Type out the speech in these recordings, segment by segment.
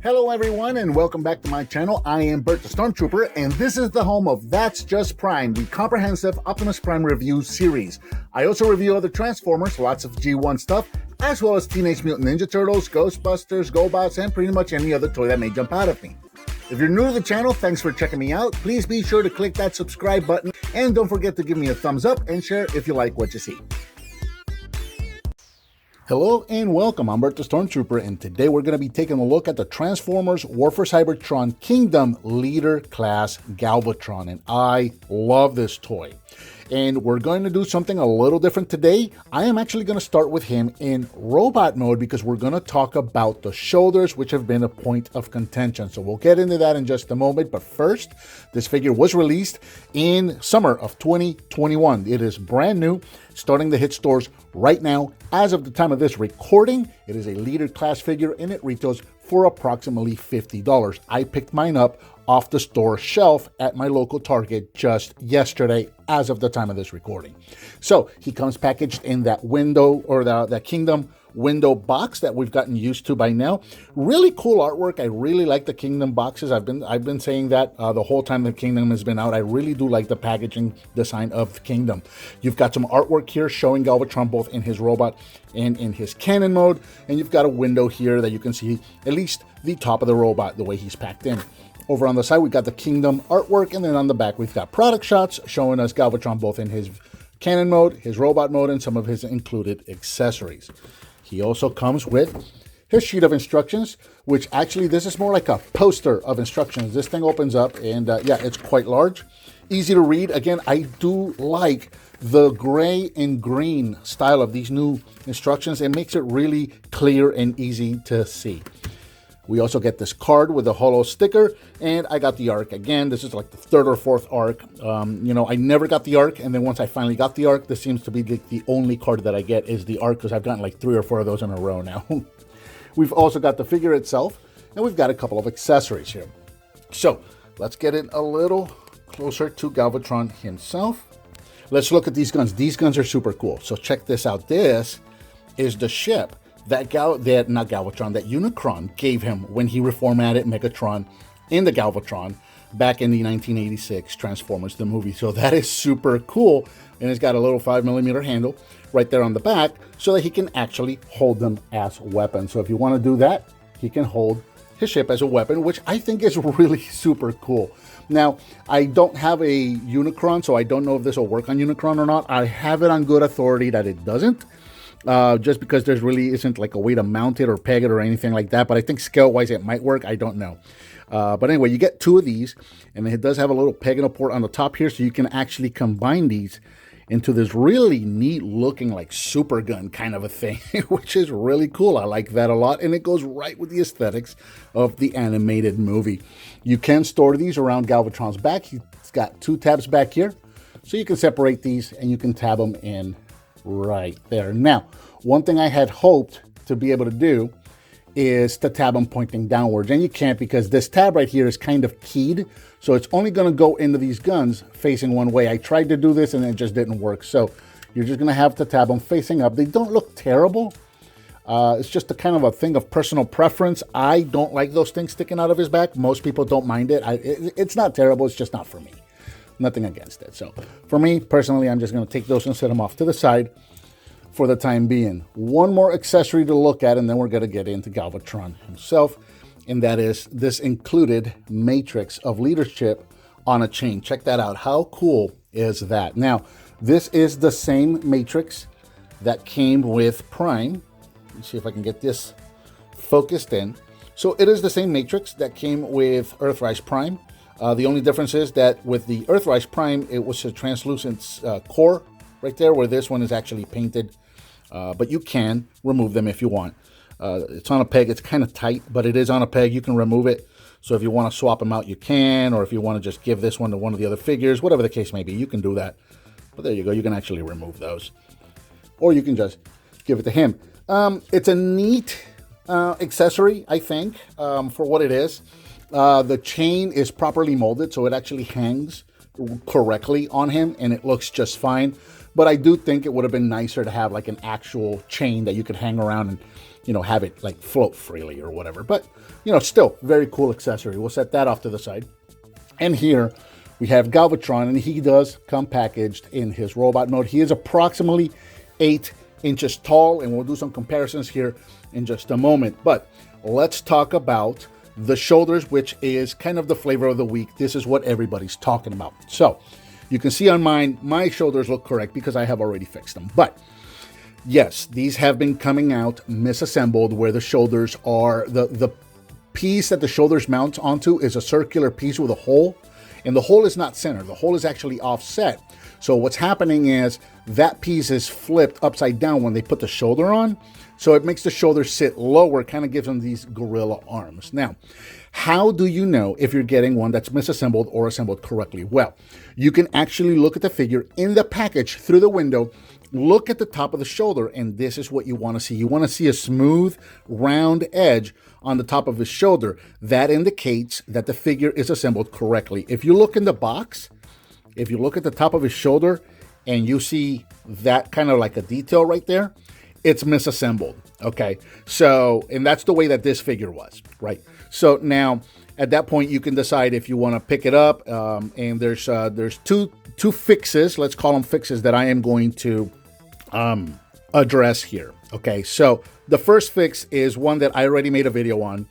Hello everyone and welcome back to my channel. I am Bert the Stormtrooper and this is the home of That's Just Prime, the comprehensive Optimus Prime review series. I also review other Transformers, lots of G1 stuff, as well as Teenage Mutant Ninja Turtles, Ghostbusters, GoBots, and pretty much any other toy that may jump out at me. If you're new to the channel, thanks for checking me out. Please be sure to click that subscribe button and don't forget to give me a thumbs up and share if you like what you see. Hello and welcome, I'm Bert the Stormtrooper, and today we're going to be taking a look at the Transformers War for Cybertron Kingdom Leader Class Galvatron, and I love this toy. And we're going to do something a little different today. I am actually going to start with him in robot mode because we're going to talk about the shoulders, which have been a point of contention. So we'll get into that in just a moment. But first, this figure was released in summer of 2021. It is brand new, starting to hit stores right now. As of the time of this recording, it is a leader class figure and it retails for approximately $50. I picked mine up off the store shelf at my local Target just yesterday as of the time of this recording. So he comes packaged in that window or that Kingdom window box that we've gotten used to by now. Really cool artwork. I really like the Kingdom boxes. I've been saying that the whole time the Kingdom has been out. I really do like the packaging design of the Kingdom. You've got some artwork here showing Galvatron both in his robot and in his cannon mode, and you've got a window here that you can see at least the top of the robot, the way he's packed in. Over on the side, we've got the Kingdom artwork, and then on the back, we've got product shots showing us Galvatron both in his cannon mode, his robot mode, and some of his included accessories. He also comes with his sheet of instructions, which actually, this is more like a poster of instructions. This thing opens up, and yeah, it's quite large. Easy to read. Again, I do like the gray and green style of these new instructions. It makes it really clear and easy to see. We also get this card with a holo sticker, and I got the arc. Again, this is like the third or fourth arc. You know, I never got the arc, and then once I finally got the arc, this seems to be the only card that I get is the arc, because I've gotten like 3 or 4 of those in a row now. We've also got the figure itself, and we've got a couple of accessories here. So let's get it a little closer to Galvatron himself. Let's look at these guns. These guns are super cool. So check this out. This is the ship that Unicron gave him when he reformatted Megatron in the Galvatron back in the 1986 Transformers the movie. So that is super cool, and it's got a little 5mm handle right there on the back so that he can actually hold them as weapons. So if you want to do that, he can hold his ship as a weapon, which I think is really super cool. Now, I don't have a Unicron, so I don't know if this will work on Unicron or not. I have it on good authority that it doesn't. Just because there really isn't like a way to mount it or peg it or anything like that. But I think scale-wise it might work. I don't know. But anyway, you get 2 of these, and it does have a little peg and a port on the top here, so you can actually combine these into this really neat looking like super gun kind of a thing, which is really cool. I like that a lot, and it goes right with the aesthetics of the animated movie. You can store these around Galvatron's back. He's got 2 tabs back here, so you can separate these and you can tab them in right there. Now, one thing I had hoped to be able to do is to tab them pointing downwards, and you can't because this tab right here is kind of keyed, so it's only going to go into these guns facing one way. I tried to do this and it just didn't work, so you're just going to have to tab them facing up. They don't look terrible. It's just a kind of a thing of personal preference. I don't like those things sticking out of his back. Most people don't mind it. It's not terrible, it's just not for me. Nothing against it. So for me personally, I'm just going to take those and set them off to the side for the time being. One more accessory to look at, and then we're going to get into Galvatron himself, and that is this included matrix of leadership on a chain. Check that out. How cool is that? Now, this is the same matrix that came with Prime. Let's see if I can get this focused in. So it is the same matrix that came with Earthrise Prime. The only difference is that with the Earthrise Prime, it was a translucent core right there, where this one is actually painted. But you can remove them if you want. It's on a peg. It's kind of tight, but it is on a peg. You can remove it. So if you want to swap them out, you can. Or if you want to just give this one to one of the other figures, whatever the case may be, you can do that. But there you go. You can actually remove those. Or you can just give it to him. It's a neat accessory, I think, for what it is. The chain is properly molded, so it actually hangs correctly on him, and it looks just fine. But I do think it would have been nicer to have like an actual chain that you could hang around and you know, have it like float freely or whatever. But, you know, still very cool accessory. We'll set that off to the side. And here we have Galvatron, and he does come packaged in his robot mode. He is approximately 8 inches tall, and we'll do some comparisons here in just a moment. But let's talk about the shoulders, which is kind of the flavor of the week. This is what everybody's talking about. So you can see on mine, my shoulders look correct because I have already fixed them. But yes, these have been coming out misassembled, where the shoulders are, the piece that the shoulders mount onto is a circular piece with a hole, and the hole is not centered. The hole is actually offset. So what's happening is that piece is flipped upside down when they put the shoulder on. So it makes the shoulder sit lower, kind of gives them these gorilla arms. Now, how do you know if you're getting one that's misassembled or assembled correctly? Well, you can actually look at the figure in the package through the window, look at the top of the shoulder, and this is what you want to see. You want to see a smooth, round edge on the top of his shoulder. That indicates that the figure is assembled correctly. If you look in the box, if you look at the top of his shoulder and you see that kind of like a detail right there, it's misassembled, okay? So, and that's the way that this figure was, right? So now, at that point, you can decide if you want to pick it up, and there's two fixes, let's call them fixes, that I am going to address here, okay? So the first fix is one that I already made a video on,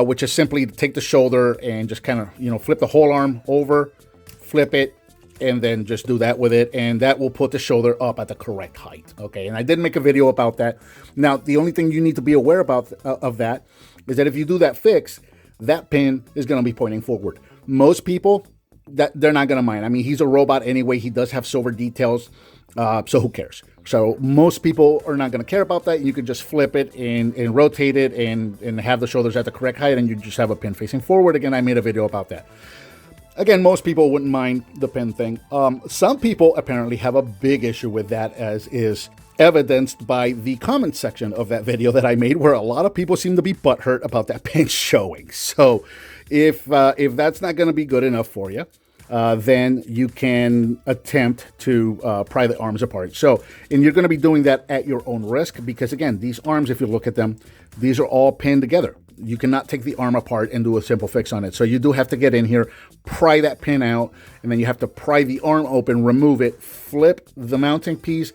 which is simply to take the shoulder and just kind of, you know, flip the whole arm over, flip it, and then just do that with it, and that will put the shoulder up at the correct height, okay? And I did make a video about that. Now, the only thing you need to be aware about of that is that if you do that fix, that pin is going to be pointing forward. Most people, that they're not going to mind. I mean, he's a robot anyway. He does have silver details, so who cares? So most people are not going to care about that. You can just flip it and rotate it and have the shoulders at the correct height, and you just have a pin facing forward. Again, I made a video about that. Again, most people wouldn't mind the pin thing. Some people apparently have a big issue with that, as is evidenced by the comment section of that video that I made, where a lot of people seem to be butthurt about that pin showing. So if that's not going to be good enough for you, then you can attempt to pry the arms apart. So, and you're going to be doing that at your own risk, because again, these arms, if you look at them, these are all pinned together. You cannot take the arm apart and do a simple fix on it. So you do have to get in here, pry that pin out, and then you have to pry the arm open, remove it, flip the mounting piece,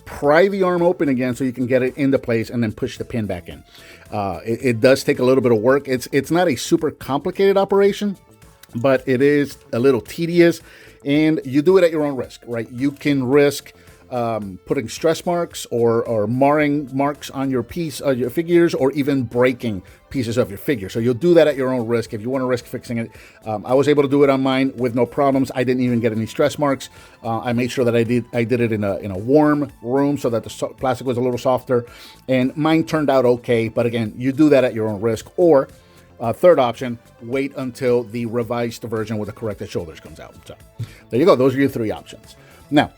pry the arm open again so you can get it into place, and then push the pin back in. It does take a little bit of work. It's not a super complicated operation, but it is a little tedious, and you do it at your own risk, right? You can risk putting stress marks or marring marks on your piece of your figures, or even breaking pieces of your figure. So you'll do that at your own risk if you want to risk fixing it. I was able to do it on mine with no problems. I didn't even get any stress marks. I made sure that I did it in a warm room so that the plastic was a little softer, and mine turned out okay. But again, you do that at your own risk. Or third option, wait until the revised version with the corrected shoulders comes out. So there you go. Those are your 3 options. Now,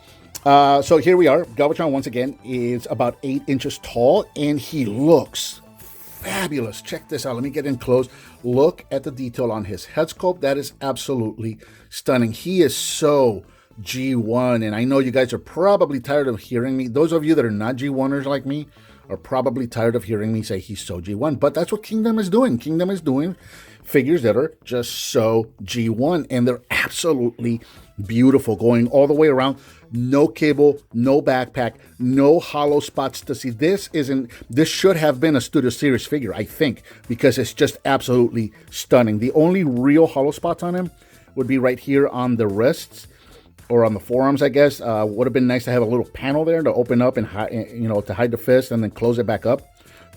so here we are. Galvatron, once again, is about 8 inches tall, and he looks fabulous. Check this out. Let me get in close. Look at the detail on his head sculpt. That is absolutely stunning. He is so G1, and I know you guys are probably tired of hearing me. Those of you that are not G1ers like me are probably tired of hearing me say he's so G1, but that's what Kingdom is doing. Kingdom is doing figures that are just so G1, and they're absolutely beautiful, going all the way around. No cable, no backpack, no hollow spots to see. This should have been a Studio Series figure, I think, because it's just absolutely stunning. The only real hollow spots on him would be right here on the wrists, or on the forearms, I guess. Would have been nice to have a little panel there to open up and to hide the fist, and then close it back up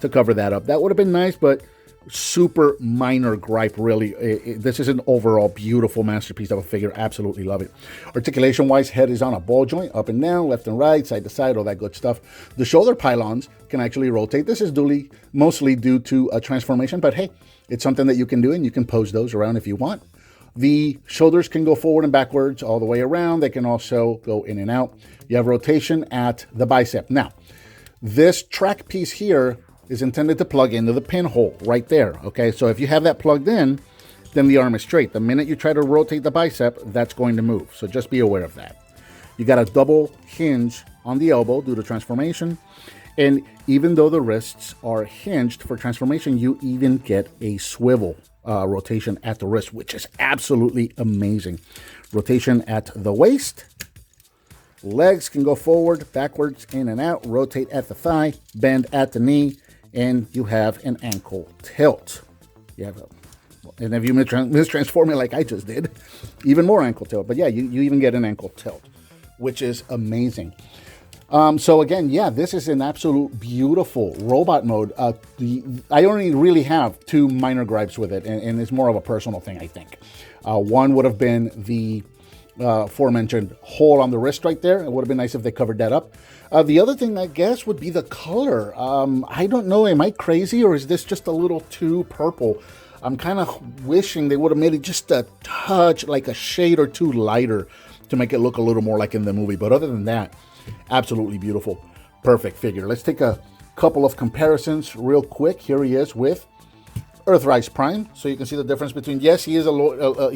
to cover that up. That would have been nice, but super minor gripe, really. This is an overall beautiful masterpiece of a figure. Absolutely love it. Articulation wise, head is on a ball joint, up and down, left and right, side to side, all that good stuff. The shoulder pylons can actually rotate. This is mostly due to a transformation, but hey, it's something that you can do, and you can pose those around if you want. The shoulders can go forward and backwards all the way around. They can also go in and out. You have rotation at the bicep. Now, this track piece here is intended to plug into the pinhole right there, okay? So if you have that plugged in, then the arm is straight. The minute you try to rotate the bicep, that's going to move. So just be aware of that. You got a double hinge on the elbow due to transformation. And even though the wrists are hinged for transformation, you even get a swivel rotation at the wrist, which is absolutely amazing. Rotation at the waist. Legs can go forward, backwards, in and out, rotate at the thigh, bend at the knee, and you have an ankle tilt. You have and if you mistransform it like I just did, even more ankle tilt. But yeah, you even get an ankle tilt, which is amazing. So again, yeah, this is an absolute beautiful robot mode. I only really have two minor gripes with it, and it's more of a personal thing, I think. One would have been the aforementioned hole on the wrist right there. It would have been nice if they covered that up. The other thing, I guess, would be the color. I don't know, am I crazy, or is this just a little too purple? I'm kind of wishing they would have made it just a touch, like a shade or two lighter, to make it look a little more like in the movie. But other than that, absolutely beautiful, perfect figure. Let's take a couple of comparisons real quick. Here he is with Earthrise Prime, so you can see the difference between, yes, he is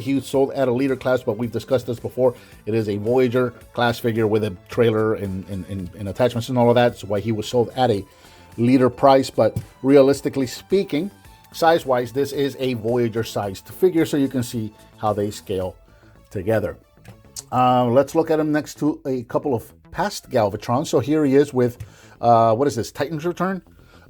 he sold at a leader class, but we've discussed this before. It is a Voyager class figure with a trailer and attachments and all of that. That's why he was sold at a leader price. But realistically speaking, size-wise, this is a Voyager-sized figure, so you can see how they scale together. Let's look at him next to a couple of past Galvatron. So here he is with, what is this, Titan's Return?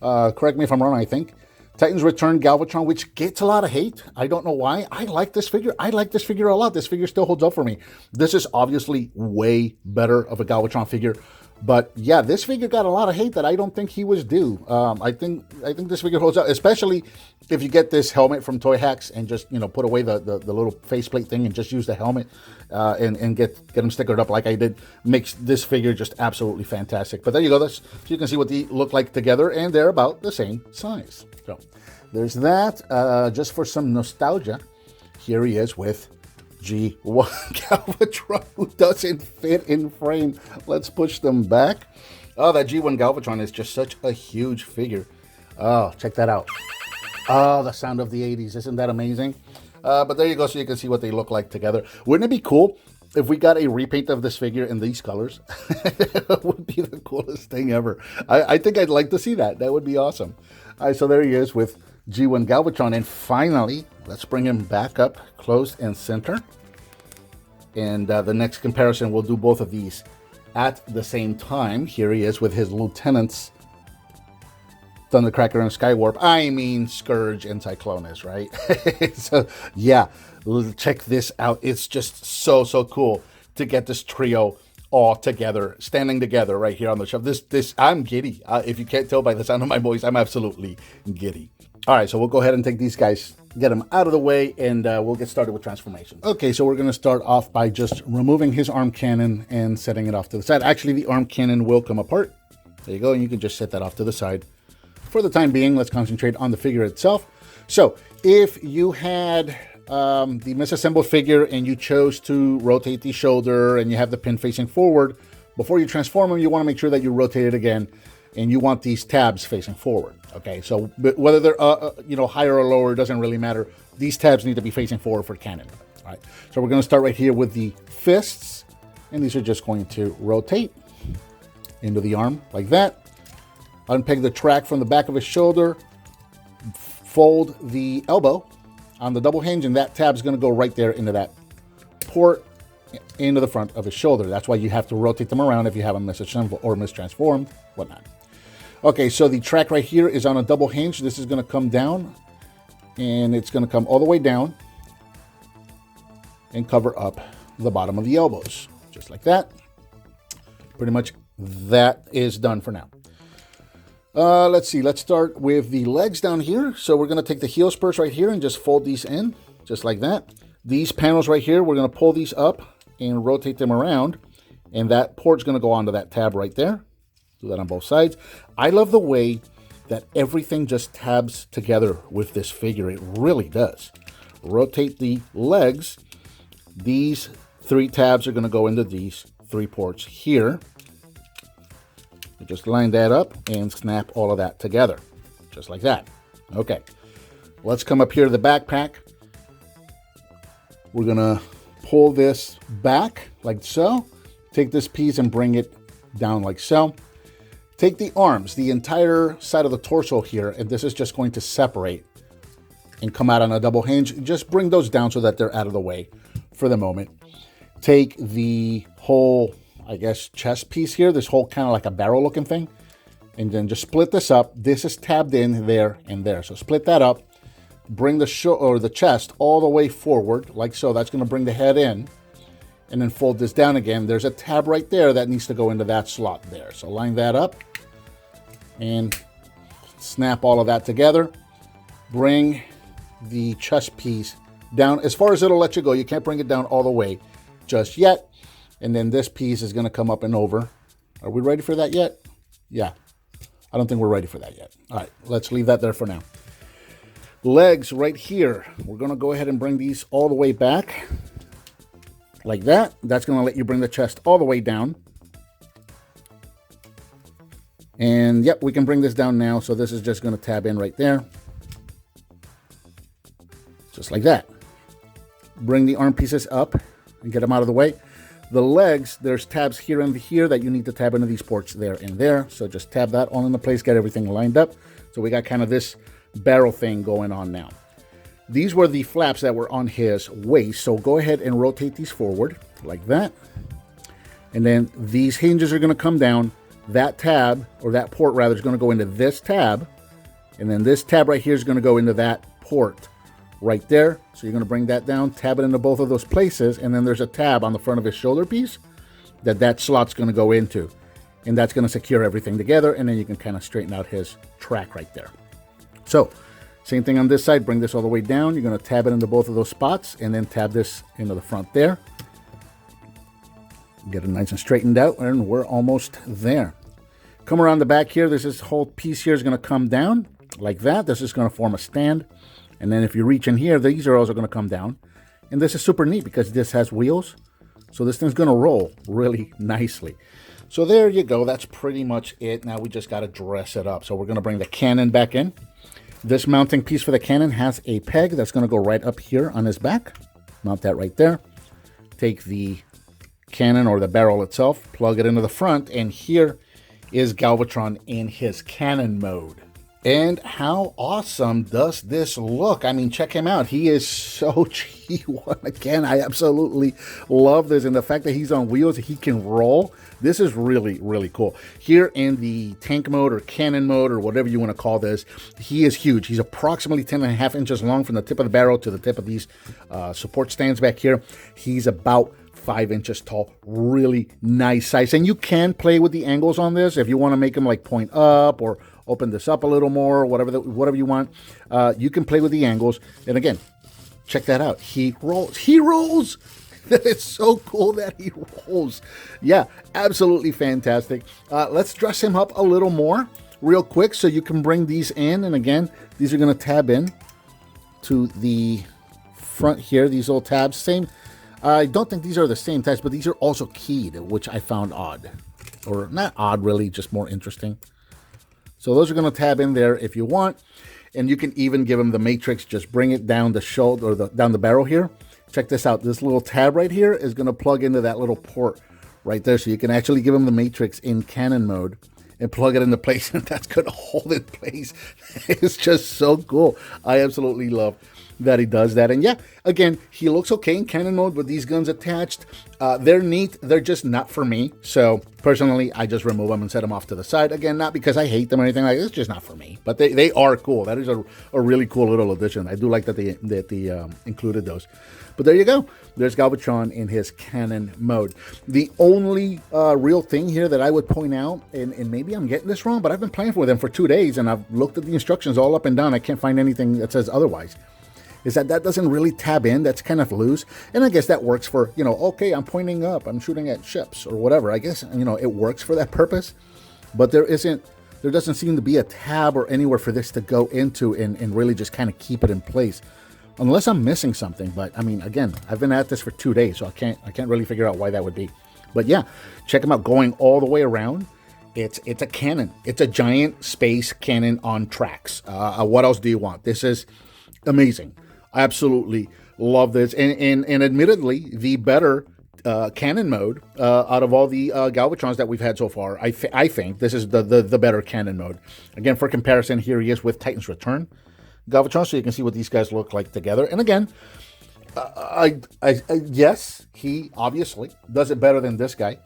Correct me if I'm wrong, I think. Titan's Return Galvatron, which gets a lot of hate. I don't know why. I like this figure. I like this figure a lot. This figure still holds up for me. This is obviously way better of a Galvatron figure. But yeah, this figure got a lot of hate that I don't think he was due. I think this figure holds up, especially if you get this helmet from Toy Hacks and just, you know, put away the little faceplate thing and just use the helmet and get them stickered up like I did. Makes this figure just absolutely fantastic. But there you go. So you can see what they look like together, and they're about the same size. So there's that. Just for some nostalgia, here he is with G1 Galvatron, who doesn't fit in frame. Let's push them back. Oh, that G1 Galvatron is just such a huge figure. Oh, check that out. Oh, the sound of the 80s. Isn't that amazing? But there you go, so you can see what they look like together. Wouldn't it be cool if we got a repaint of this figure in these colors? It would be the coolest thing ever. I think I'd like to see that. That would be awesome. All right, so there he is with G1 Galvatron. And finally, let's bring him back up close and center. And the next comparison, we'll do both of these at the same time. Here he is with his lieutenants, Thundercracker and Skywarp. I mean, Scourge and Cyclonus, right? So, yeah, check this out. It's just so cool to get this trio all together, standing together right here on the shelf. This, I'm giddy. If you can't tell by the sound of my voice, I'm absolutely giddy. All right, so we'll go ahead and take these guys, get them out of the way, and we'll get started with transformation. Okay, so we're going to start off by just removing his arm cannon and setting it off to the side. Actually, the arm cannon will come apart. There you go, and you can just set that off to the side. For the time being, let's concentrate on the figure itself. So, if you had the misassembled figure and you chose to rotate the shoulder and you have the pin facing forward, before you transform him, you want to make sure that you rotate it again, and you want these tabs facing forward. Okay, so whether they're higher or lower, doesn't really matter. These tabs need to be facing forward for cannon. All right, so we're going to start right here with the fists, and these are just going to rotate into the arm like that. Unpeg the track from the back of his shoulder, fold the elbow on the double hinge, and that tab is going to go right there into that port into the front of his shoulder. That's why you have to rotate them around if you have them misassembled or mistransformed, whatnot. Okay, so the track right here is on a double hinge. This is going to come down, and it's going to come all the way down and cover up the bottom of the elbows, just like that. Pretty much that is done for now. Let's see. Let's start with the legs down here. So we're going to take the heel spurs right here and just fold these in, just like that. These panels right here, we're going to pull these up and rotate them around, and that port's going to go onto that tab right there. Do that on both sides. I love the way that everything just tabs together with this figure. It really does. Rotate the legs. These three tabs are going to go into these three ports here. You just line that up and snap all of that together, just like that. Okay, let's come up here to the backpack. We're going to pull this back like so. Take this piece and bring it down like so. Take the arms, the entire side of the torso here, and this is just going to separate and come out on a double hinge. Just bring those down so that they're out of the way for the moment. Take the whole, I guess, chest piece here, this whole kind of like a barrel looking thing, and then just split this up. This is tabbed in there and there. So split that up, bring the chest all the way forward, like so. That's going to bring the head in, and then fold this down again. There's a tab right there that needs to go into that slot there. So line that up and snap all of that together. Bring the chest piece down as far as it'll let you go. You can't bring it down all the way just yet. And then this piece is going to come up and over. Are we ready for that yet? Yeah. I don't think we're ready for that yet. All right, let's leave that there for now. Legs right here. We're going to go ahead and bring these all the way back like that. That's going to let you bring the chest all the way down. And yep, we can bring this down now. So this is just going to tab in right there. Just like that. Bring the arm pieces up and get them out of the way. The legs, there's tabs here and here that you need to tab into these ports there and there. So just tab that all into place, get everything lined up. So we got kind of this barrel thing going on now. These were the flaps that were on his waist. So go ahead and rotate these forward like that. And then these hinges are going to come down. That tab, or that port rather, is going to go into this tab. And then this tab right here is going to go into that port right there. So you're going to bring that down, tab it into both of those places, and then there's a tab on the front of his shoulder piece that slot's going to go into, and that's going to secure everything together, and then you can kind of straighten out his track right there. So same thing on this side. Bring this all the way down. You're going to tab it into both of those spots, and then tab this into the front there. Get it nice and straightened out, and we're almost there. Come around the back here. This whole piece here is going to come down like that. This is going to form a stand. And then if you reach in here, these arrows are going to come down. And this is super neat because this has wheels. So this thing's going to roll really nicely. So there you go. That's pretty much it. Now we just got to dress it up. So we're going to bring the cannon back in. This mounting piece for the cannon has a peg that's going to go right up here on his back. Mount that right there. Take the cannon or the barrel itself, plug it into the front, and here is Galvatron in his cannon mode. And how awesome does this look? I mean, check him out. He is so G1. Again, I absolutely love this. And the fact that he's on wheels, he can roll. This is really, really cool. Here in the tank mode or cannon mode or whatever you want to call this, he is huge. He's approximately 10.5 inches long from the tip of the barrel to the tip of these support stands back here. He's about 5 inches tall. Really nice size. And you can play with the angles on this if you want to make them like point up or open this up a little more, whatever you want. You can play with the angles. And again, check that out. He rolls. He rolls. It's so cool that he rolls. Yeah, absolutely fantastic. Let's dress him up a little more real quick so you can bring these in. And again, these are going to tab in to the front here. These little tabs. Same. I don't think these are the same tabs, but these are also keyed, which I found odd. Or not odd, really, just more interesting. So those are going to tab in there if you want. And you can even give them the matrix. Just bring it down the shoulder or down the barrel here. Check this out. This little tab right here is going to plug into that little port right there. So you can actually give them the matrix in cannon mode and plug it into place. And that's going to hold it in place. It's just so cool. I absolutely love that he does that. And yeah, again, he looks okay in cannon mode with these guns attached. They're neat. They're just not for me. So personally, I just remove them and set them off to the side. Again, not because I hate them or anything like that. It's just not for me. But they are cool. That is a really cool little addition. I do like that they included those. But there you go. There's Galvatron in his cannon mode. The only real thing here that I would point out, and maybe I'm getting this wrong, but I've been playing with him for 2 days, and I've looked at the instructions all up and down. I can't find anything that says otherwise. Is that doesn't really tab in. That's kind of loose. And I guess that works for, okay, I'm pointing up, I'm shooting at ships or whatever. I guess, it works for that purpose. But there doesn't seem to be a tab or anywhere for this to go into and really just kind of keep it in place. Unless I'm missing something. But I mean, again, I've been at this for 2 days, so I can't really figure out why that would be. But yeah, check them out going all the way around. It's a cannon. It's a giant space cannon on tracks. What else do you want? This is amazing. I absolutely love this. And admittedly, the better cannon mode out of all the Galvatrons that we've had so far. I think this is the better cannon mode. Again, for comparison, here he is with Titan's Return Galvatron, so you can see what these guys look like together. And again, yes, he obviously does it better than this guy.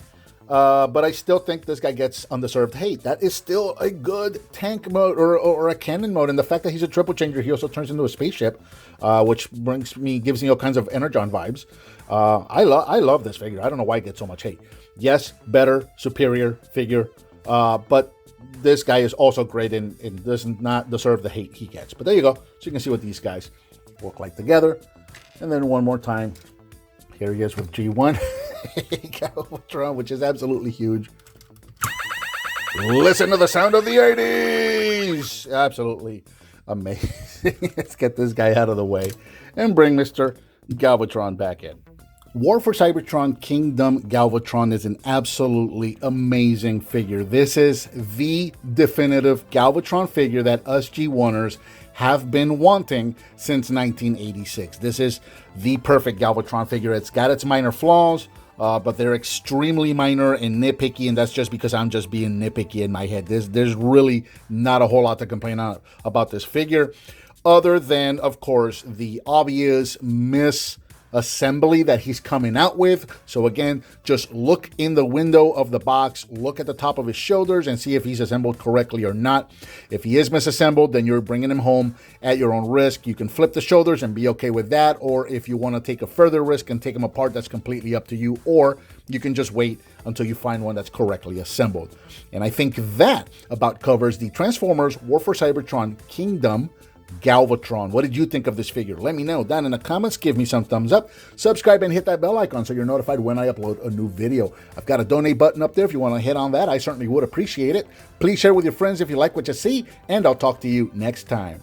But I still think this guy gets undeserved hate. That is still a good tank mode or a cannon mode. And the fact that he's a triple changer, he also turns into a spaceship, which gives me all kinds of Energon vibes. I love this figure. I don't know why it gets so much hate. Yes, better, superior figure. But this guy is also great and does not deserve the hate he gets. But there you go. So you can see what these guys look like together. And then one more time, here he is with G1. Galvatron, which is absolutely huge. Listen to the sound of the 80s! Absolutely amazing. Let's get this guy out of the way and bring Mr. Galvatron back in. War for Cybertron Kingdom Galvatron is an absolutely amazing figure. This is the definitive Galvatron figure that us G1ers have been wanting since 1986. This is the perfect Galvatron figure. It's got its minor flaws, but they're extremely minor and nitpicky, and that's just because I'm just being nitpicky in my head. There's really not a whole lot to complain about this figure, other than, of course, the obvious misassembly that he's coming out with. So again, just look in the window of the box, look at the top of his shoulders and see if he's assembled correctly or not. If he is misassembled, then you're bringing him home at your own risk. You can flip the shoulders and be okay with that, or if you want to take a further risk and take him apart, that's completely up to you, or you can just wait until you find one that's correctly assembled. And I think that about covers the Transformers War for Cybertron Kingdom Galvatron. What did you think of this figure? Let me know down in the comments. Give me some thumbs up. Subscribe and hit that bell icon so you're notified when I upload a new video. I've got a donate button up there if you want to hit on that. I certainly would appreciate it. Please share with your friends if you like what you see, and I'll talk to you next time.